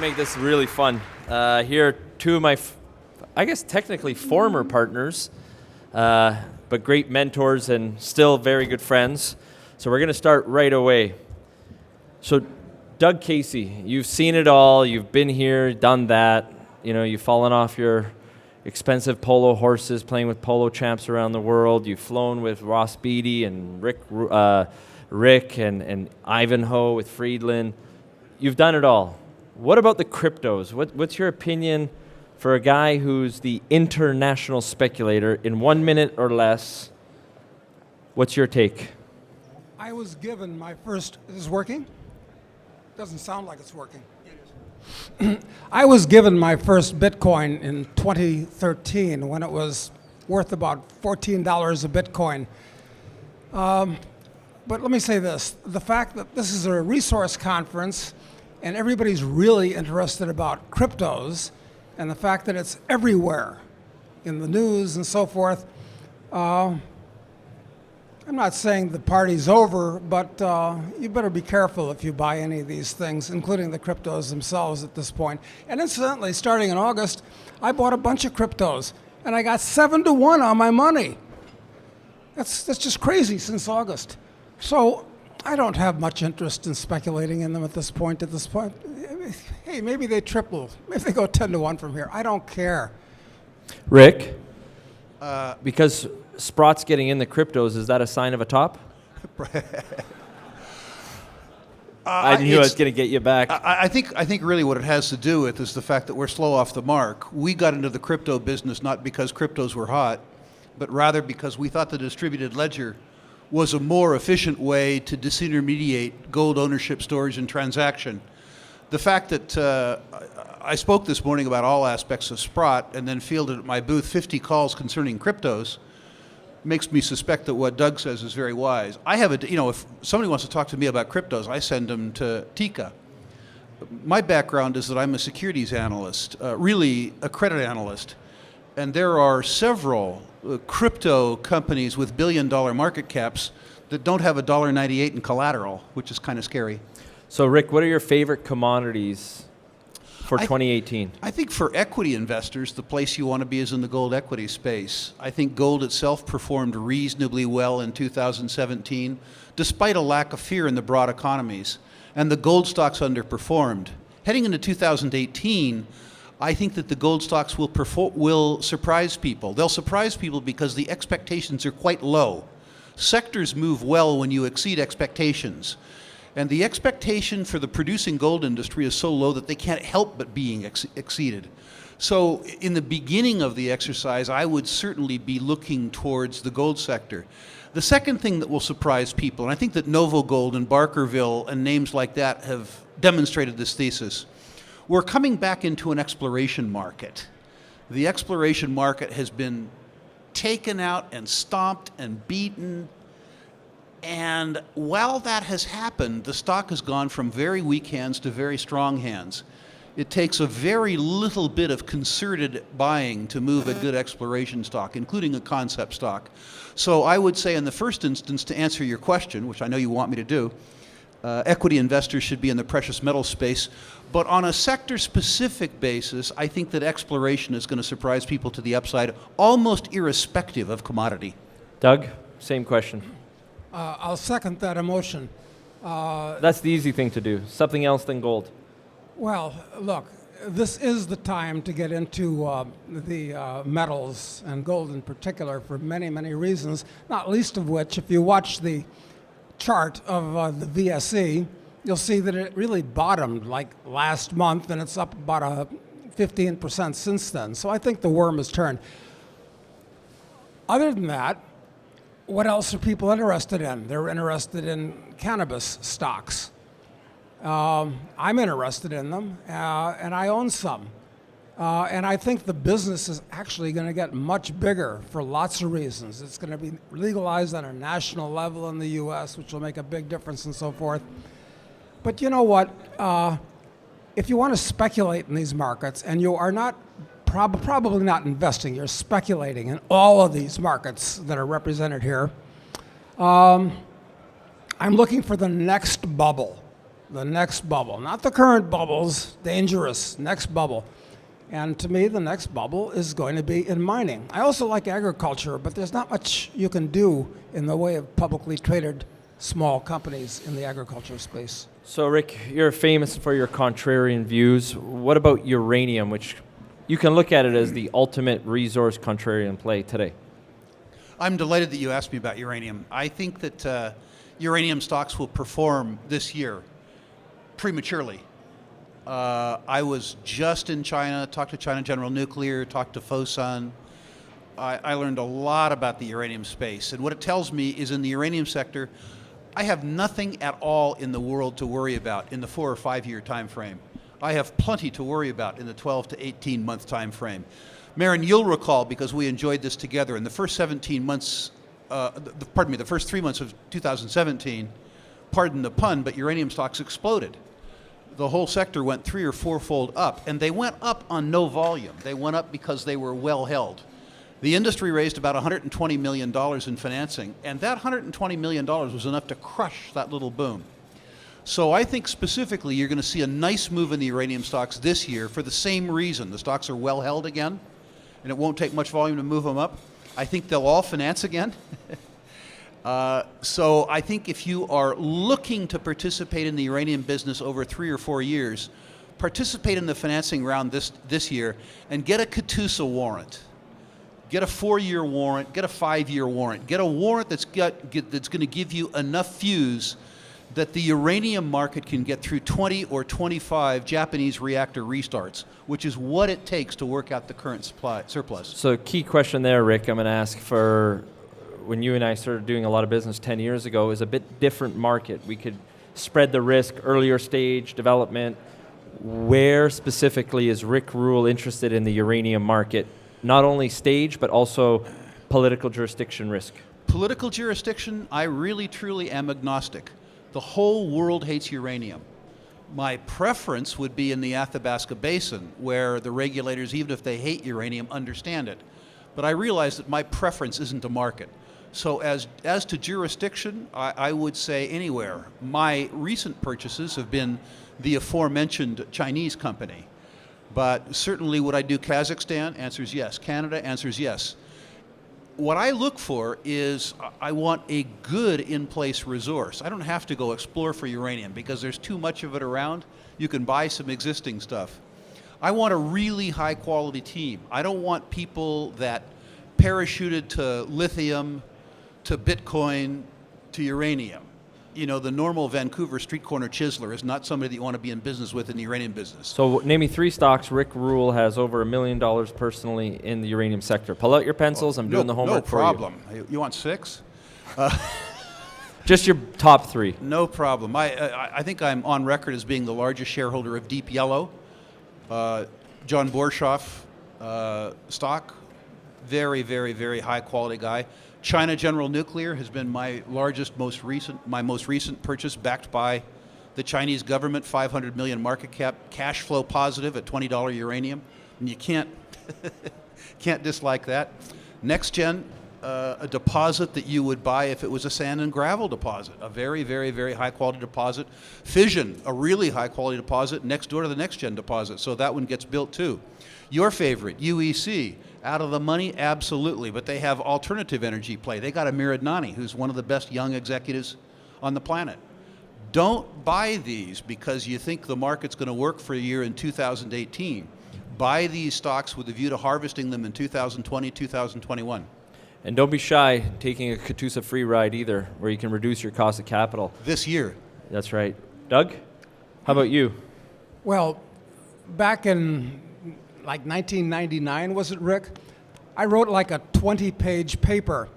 to make this really fun. Here are two of my, I guess technically former partners, but great mentors and still very good friends. So we're going to start right away. So Doug Casey, you've seen it all. You've been here, done that. You know, you've fallen off your expensive polo horses playing with polo champs around the world. You've flown with Ross Beatty and Rick and Ivanhoe with Friedland. You've done it all. What about the cryptos? What's your opinion for a guy who's the international speculator in 1 minute or less? What's your take? I was given my first, is this working? Doesn't sound like it's working. I was given my first Bitcoin in 2013 when it was worth about $14 a Bitcoin. But let me say this, the fact that this is a resource conference and everybody's really interested about cryptos and the fact that it's everywhere in the news and so forth, I'm not saying the party's over, but you better be careful if you buy any of these things, including the cryptos themselves at this point. And incidentally, starting in August, I bought a bunch of cryptos, and I got 7-to-1 on my money. That's just crazy since August. So I don't have much interest in speculating in them at this point. Hey, maybe they triple. Maybe they go 10-to-1 from here. I don't care. Rick, because Sprott's getting in the cryptos, is that a sign of a top? I knew I was going to get you back. I think really what it has to do with is the fact that we're slow off the mark. We got into the crypto business not because cryptos were hot, but rather because we thought the distributed ledger was a more efficient way to disintermediate gold ownership, storage, and transaction. The fact that I spoke this morning about all aspects of Sprott and then fielded at my booth 50 calls concerning cryptos makes me suspect that what Doug says is very wise. I have if somebody wants to talk to me about cryptos, I send them to Tika. My background is that I'm a securities analyst, really a credit analyst, and there are several crypto companies with billion-dollar market caps that don't have $1.98 in collateral, which is kind of scary. So, Rick, what are your favorite commodities for 2018? I think for equity investors, the place you want to be is in the gold equity space. I think gold itself performed reasonably well in 2017, despite a lack of fear in the broad economies, and the gold stocks underperformed. Heading into 2018, I think that the gold stocks will surprise people. They'll surprise people because the expectations are quite low. Sectors move well when you exceed expectations. And the expectation for the producing gold industry is so low that they can't help but being exceeded. So in the beginning of the exercise, I would certainly be looking towards the gold sector. The second thing that will surprise people, and I think that Novo Gold and Barkerville and names like that have demonstrated this thesis, we're coming back into an exploration market. The exploration market has been taken out and stomped and beaten. And while that has happened, the stock has gone from very weak hands to very strong hands. It takes a very little bit of concerted buying to move a good exploration stock, including a concept stock. So I would say in the first instance, to answer your question, which I know you want me to do, equity investors should be in the precious metal space. But on a sector-specific basis, I think that exploration is going to surprise people to the upside, almost irrespective of commodity. Doug, same question. I'll second that emotion. That's the easy thing to do. Something else than gold. Well, look, this is the time to get into the metals and gold in particular for many, many reasons, not least of which, if you watch the chart of the VSE, you'll see that it really bottomed like last month, and it's up about 15% since then. So I think the worm has turned. Other than that, what else are people interested in? They're interested in cannabis stocks. I'm interested in them, and I own some. And I think the business is actually going to get much bigger for lots of reasons. It's going to be legalized on a national level in the U.S., which will make a big difference and so forth. But you know what? If you want to speculate in these markets, and you are not probably not investing, you're speculating in all of these markets that are represented here, I'm looking for the next bubble. the next bubble. Not the current bubbles, dangerous, next bubble. And to me, the next bubble is going to be in mining. I also like agriculture, but there's not much you can do in the way of publicly traded small companies in the agriculture space. So, Rick, you're famous for your contrarian views. What about uranium, which you can look at it as the ultimate resource contrarian play today? I'm delighted that you asked me about uranium. I think that uranium stocks will perform this year prematurely. I was just in China, talked to China General Nuclear, talked to Fosun. I learned a lot about the uranium space. And what it tells me is in the uranium sector, I have nothing at all in the world to worry about in the 4 or 5 year time frame. I have plenty to worry about in the 12 to 18 month time frame. Marin, you'll recall, because we enjoyed this together, in the first 17 months, the first 3 months of 2017, pardon the pun, but uranium stocks exploded. The whole sector went 3 or 4-fold up, and they went up on no volume. They went up because they were well held. The industry raised about $120 million in financing, and that $120 million was enough to crush that little boom. So I think specifically you're going to see a nice move in the uranium stocks this year for the same reason. The stocks are well held again, and it won't take much volume to move them up. I think they'll all finance again. So I think if you are looking to participate in the uranium business over 3 or 4 years, participate in the financing round this year and get a Catoosa warrant. Get a 4-year warrant, get a 5-year warrant, get a warrant that's going to give you enough fuse that the uranium market can get through 20 or 25 Japanese reactor restarts, which is what it takes to work out the current supply surplus. So key question there, Rick, I'm going to ask for when you and I started doing a lot of business 10 years ago is a bit different market. We could spread the risk, earlier stage development. Where specifically is Rick Rule interested in the uranium market? Not only stage, but also political jurisdiction risk. Political jurisdiction, I really truly am agnostic. The whole world hates uranium. My preference would be in the Athabasca Basin, where the regulators, even if they hate uranium, understand it. But I realize that my preference isn't a market. So as to jurisdiction, I would say anywhere. My recent purchases have been the aforementioned Chinese company. But certainly would I do Kazakhstan? Answer is yes. Canada? Answer is yes. What I look for is I want a good in-place resource. I don't have to go explore for uranium because there's too much of it around. You can buy some existing stuff. I want a really high-quality team. I don't want people that parachuted to lithium, to Bitcoin, to uranium. You know, the normal Vancouver street corner chiseler is not somebody that you want to be in business with in the uranium business. So name me 3 stocks. Rick Rule has over $1 million personally in the uranium sector. Pull out your pencils. I'm doing the homework for you. No problem. You want 6? Just your top 3. No problem. I think I'm on record as being the largest shareholder of Deep Yellow. John Borshoff stock. Very, very, very high quality guy. China General Nuclear has been my most recent purchase, backed by the Chinese government, 500 million market cap, cash flow positive at $20 uranium, and you can't dislike that. NextGen, a deposit that you would buy if it was a sand and gravel deposit, a very, very, very high quality deposit. Fission, a really high quality deposit next door to the NextGen deposit, so that one gets built too. Your favorite, UEC. Out of the money? Absolutely. But they have alternative energy play. They got Amir Adnani, who's one of the best young executives on the planet. Don't buy these because you think the market's going to work for a year in 2018. Buy these stocks with a view to harvesting them in 2020, 2021. And don't be shy taking a Catoosa free ride either, where you can reduce your cost of capital. This year. That's right. Doug, how about you? Well, back in like 1999, was it, Rick? I wrote like a 20-page paper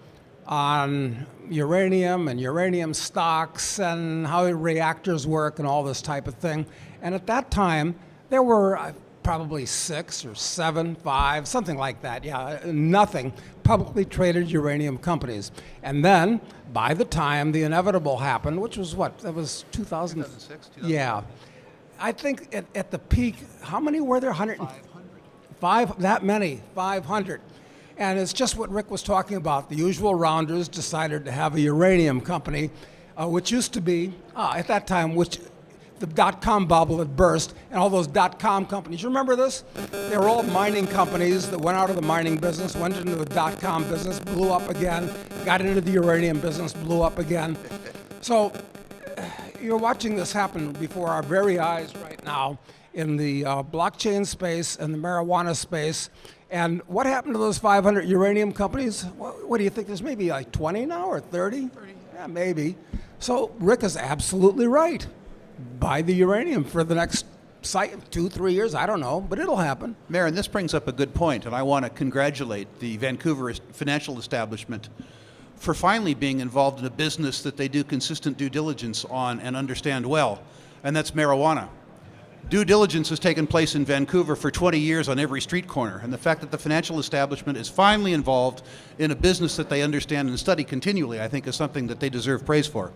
on uranium and uranium stocks and how reactors work and all this type of thing. And at that time, there were probably 6 or 7, 5, something like that. Yeah, nothing publicly traded uranium companies. And then, by the time the inevitable happened, which was what? That was 2006, 2007. Yeah. I think at the peak, how many were there? 500. That many, 500. And it's just what Rick was talking about. The usual rounders decided to have a uranium company, which used to be, at that time, which the dot-com bubble had burst, and all those dot-com companies. You remember this? They were all mining companies that went out of the mining business, went into the dot-com business, blew up again, got into the uranium business, blew up again. So you're watching this happen before our very eyes right now in the blockchain space and the marijuana space. And what happened to those 500 uranium companies? What do you think? There's maybe like 20 now or 30? 30. Yeah, maybe. So Rick is absolutely right. Buy the uranium for the next 2-3 years. I don't know, but it'll happen. Marin, this brings up a good point, and I want to congratulate the Vancouver financial establishment for finally being involved in a business that they do consistent due diligence on and understand well, and that's marijuana. Due diligence has taken place in Vancouver for 20 years on every street corner, and the fact that the financial establishment is finally involved in a business that they understand and study continually, I think, is something that they deserve praise for.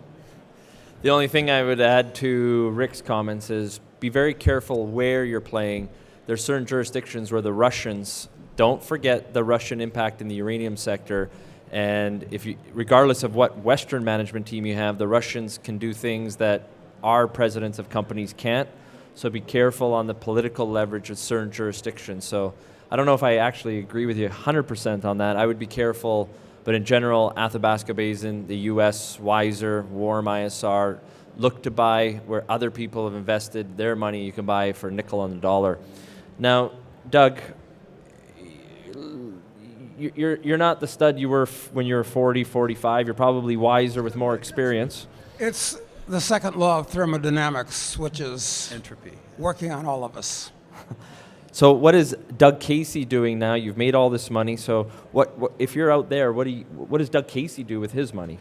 The only thing I would add to Rick's comments is be very careful where you're playing. There's certain jurisdictions where the Russians, don't forget the Russian impact in the uranium sector, and regardless of what Western management team you have, the Russians can do things that our presidents of companies can't. So be careful on the political leverage of certain jurisdictions. So I don't know if I actually agree with you 100% on that. I would be careful, but in general, Athabasca Basin, the US, Weiser, Warm ISR, look to buy where other people have invested their money. You can buy for a nickel on the dollar. Now, Doug, you're not the stud you were when you were 40, 45. You're probably wiser with more experience. It's the second law of thermodynamics, which is entropy, working on all of us. So what is Doug Casey doing now? You've made all this money. So what if you're out there, what does Doug Casey do with his money?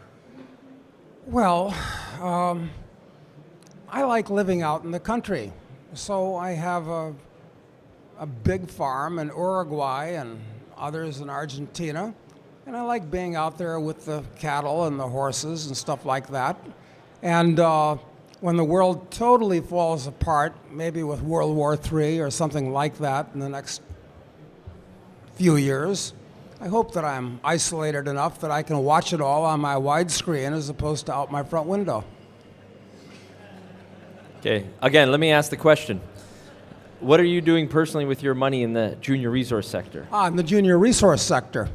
Well, I like living out in the country. So I have a big farm in Uruguay and others in Argentina. And I like being out there with the cattle and the horses and stuff like that. And when the world totally falls apart, maybe with World War III or something like that in the next few years, I hope that I'm isolated enough that I can watch it all on my widescreen as opposed to out my front window. Okay, again, let me ask the question. What are you doing personally with your money in the junior resource sector? In the junior resource sector.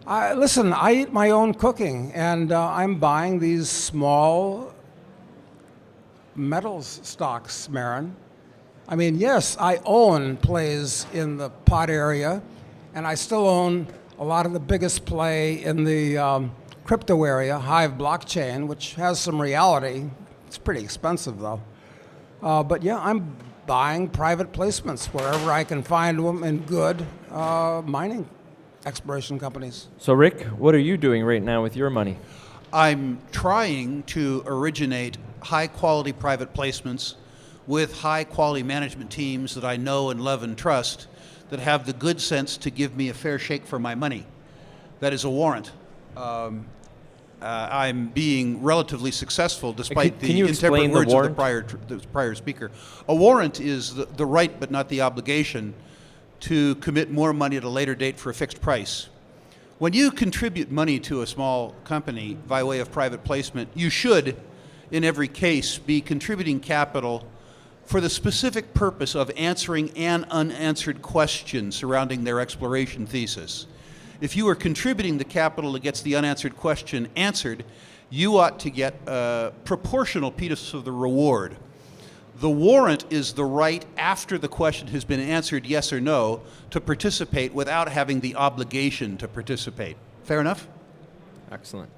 Listen, I eat my own cooking, and I'm buying these small metals stocks, Marin. I mean, yes, I own plays in the pot area, and I still own a lot of the biggest play in the crypto area, Hive blockchain, which has some reality. It's pretty expensive, though. But yeah, I'm buying private placements wherever I can find them in good mining exploration companies. So Rick, what are you doing right now with your money? I'm trying to originate high-quality private placements with high-quality management teams that I know and love and trust that have the good sense to give me a fair shake for my money. That is a warrant. I'm being relatively successful despite the intemperate words of the prior speaker. A warrant is the right but not the obligation to commit more money at a later date for a fixed price. When you contribute money to a small company by way of private placement, you should, in every case, be contributing capital for the specific purpose of answering an unanswered question surrounding their exploration thesis. If you are contributing the capital that gets the unanswered question answered, you ought to get a proportional piece of the reward. The warrant is the right, after the question has been answered yes or no, to participate without having the obligation to participate. Fair enough? Excellent.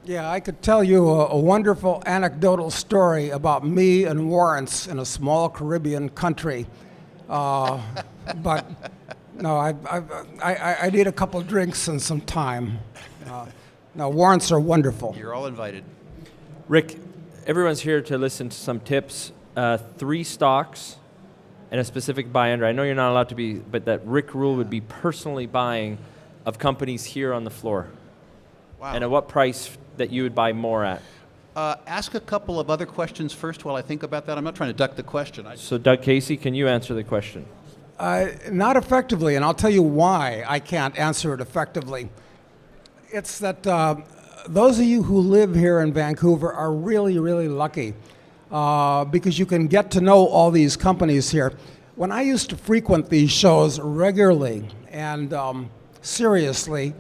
Yeah, I could tell you a wonderful anecdotal story about me and warrants in a small Caribbean country. But no, I need a couple drinks and some time. No, warrants are wonderful. You're all invited. Rick, everyone's here to listen to some tips. 3 stocks and a specific buy under. I know you're not allowed to be, but that Rick Rule would be personally buying of companies here on the floor. Wow. And at what price that you would buy more at? Ask a couple of other questions first while I think about that. I'm not trying to duck the question. So Doug Casey, can you answer the question? Not effectively, and I'll tell you why I can't answer it effectively. It's that those of you who live here in Vancouver are really, really lucky because you can get to know all these companies here. When I used to frequent these shows regularly and seriously,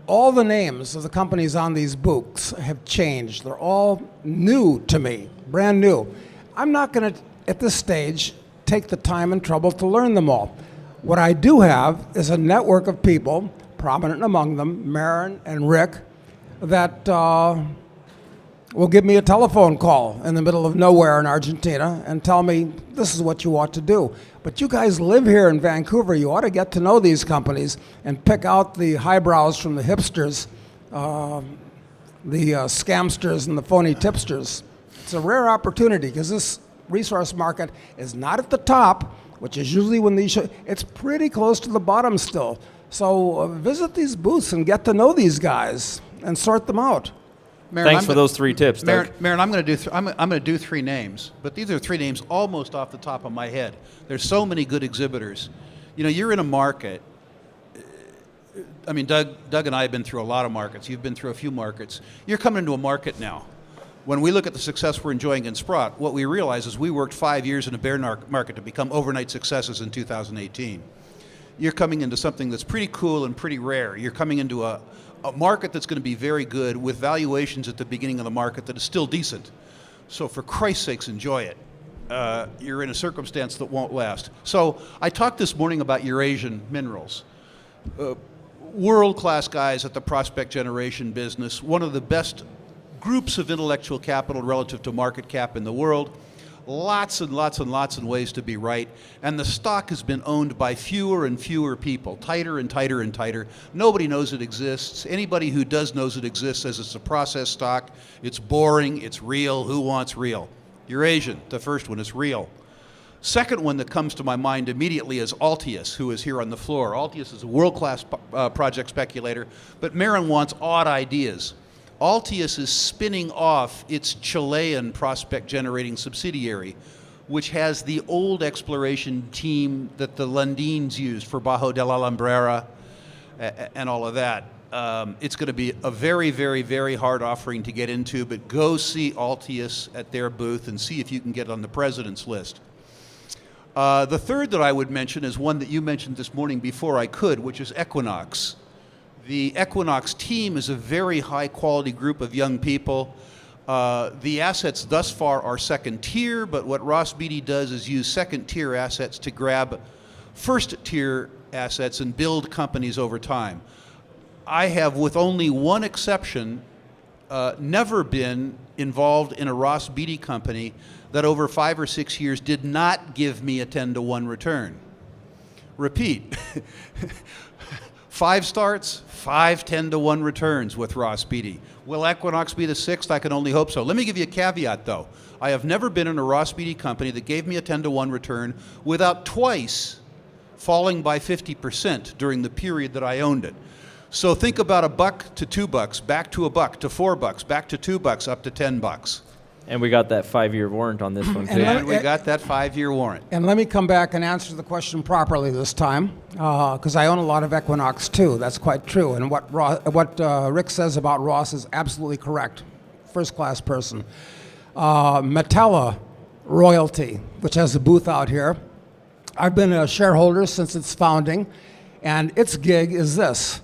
all the names of the companies on these books have changed. They're all new to me, brand new. I'm not going to, at this stage, take the time and trouble to learn them all. What I do have is a network of people, prominent among them, Marin and Rick, that will give me a telephone call in the middle of nowhere in Argentina and tell me, this is what you ought to do. But you guys live here in Vancouver. You ought to get to know these companies and pick out the highbrows from the hipsters, the scamsters and the phony tipsters. It's a rare opportunity because this resource market is not at the top, which is usually when these it's pretty close to the bottom still. So visit these booths and get to know these guys and sort them out. Marin, Thanks for those 3 tips, Doug. Marin, I'm going to do 3 names, but these are 3 names almost off the top of my head. There's so many good exhibitors. You know, you're in a market. I mean, Doug and I have been through a lot of markets. You've been through a few markets. You're coming into a market now. When we look at the success we're enjoying in Sprott, what we realize is we worked 5 years in a bear market to become overnight successes in 2018. You're coming into something that's pretty cool and pretty rare. You're coming into a market that's going to be very good with valuations at the beginning of the market that is still decent. So for Christ's sakes, enjoy it. You're in a circumstance that won't last. So I talked this morning about Eurasian Minerals. World-class guys at the prospect generation business, one of the best groups of intellectual capital relative to market cap in the world. Lots and lots and lots of ways to be right. And the stock has been owned by fewer and fewer people, tighter and tighter and tighter. Nobody knows it exists. Anybody who does knows it exists says it's a process stock. It's boring. It's real. Who wants real? Eurasian, the first one, is real. Second one that comes to my mind immediately is Altius, who is here on the floor. Altius is a world-class project speculator, but Marin wants odd ideas. Altius is spinning off its Chilean prospect-generating subsidiary, which has the old exploration team that the Lundins used for Bajo de la Lumbrera and all of that. It's going to be a very, very, very hard offering to get into, but go see Altius at their booth and see if you can get on the president's list. The third that I would mention is one that you mentioned this morning before I could, which is Equinox. The Equinox team is a very high-quality group of young people. The assets thus far are second tier, but what Ross Beatty does is use second-tier assets to grab first-tier assets and build companies over time. I have, with only one exception, never been involved in a Ross Beatty company that over 5 or 6 years did not give me a 10-to-1 return. Repeat. 5 starts, 5 10-to-1 returns with Ross Beatty. Will Equinox be the 6th? I can only hope so. Let me give you a caveat, though. I have never been in a Ross Beatty company that gave me a 10-to-1 return without twice falling by 50% during the period that I owned it. So think about $1 to $2, back to $1 to $4, back to $2, up to $10. And we got that 5-year warrant on this one, too. And we got that 5-year warrant. And let me come back and answer the question properly this time, because I own a lot of Equinox too. That's quite true. And what Rick says about Ross is absolutely correct. First-class person. Metella Royalty, which has a booth out here. I've been a shareholder since its founding, and its gig is this.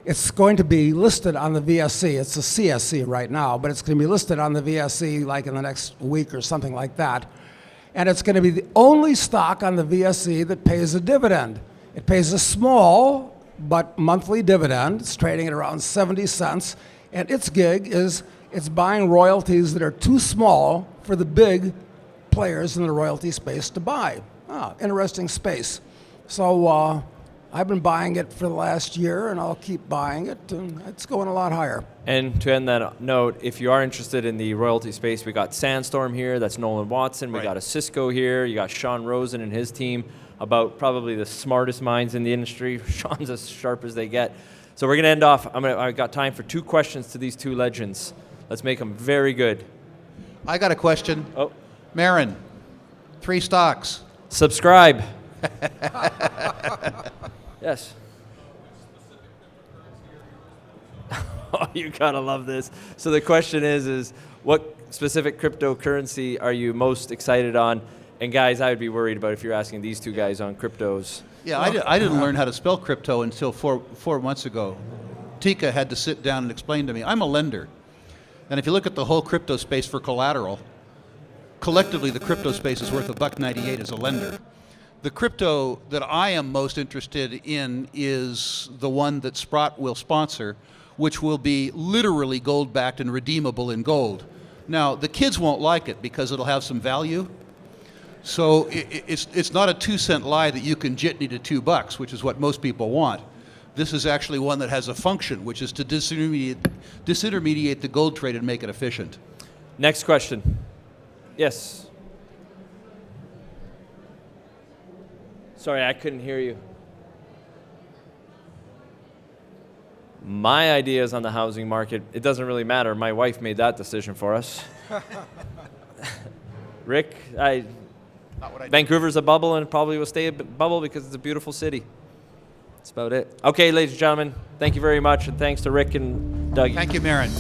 It's going to be listed on the VSC. It's a CSC right now, but it's going to be listed on the VSC like in the next week or something like that. And it's going to be the only stock on the VSC that pays a dividend. It pays a small but monthly dividend. It's trading at around 70 cents. And its gig is it's buying royalties that are too small for the big players in the royalty space to buy. Interesting space. So I've been buying it for the last year, and I'll keep buying it, and it's going a lot higher. And to end that note, if you are interested in the royalty space, we got Sandstorm here, that's Nolan Watson. We got a Cisco here. You got Sean Rosen and his team, about probably the smartest minds in the industry. Sean's as sharp as they get. So we're going to end off. I've got time for 2 questions to these 2 legends. Let's make them very good. I got a question. Oh. Marin, 3 stocks. Subscribe. Yes. You gotta love this. So the question is what specific cryptocurrency are you most excited on? And guys, I would be worried about if you're asking these two guys on cryptos. Yeah, I didn't learn how to spell crypto until four months ago. Tika had to sit down and explain to me. I'm a lender. And if you look at the whole crypto space for collateral, collectively the crypto space is worth $1.98 as a lender. The crypto that I am most interested in is the one that Sprott will sponsor, which will be literally gold-backed and redeemable in gold. Now, the kids won't like it because it'll have some value. So it's not a 2-cent lie that you can jitney to $2, which is what most people want. This is actually one that has a function, which is to disintermediate the gold trade and make it efficient. Next question. Yes. Sorry, I couldn't hear you. My ideas on the housing market, it doesn't really matter. My wife made that decision for us. Rick, Vancouver's a bubble and it probably will stay a bubble because it's a beautiful city. That's about it. Okay, ladies and gentlemen, thank you very much, and thanks to Rick and Doug. Thank you, Marin.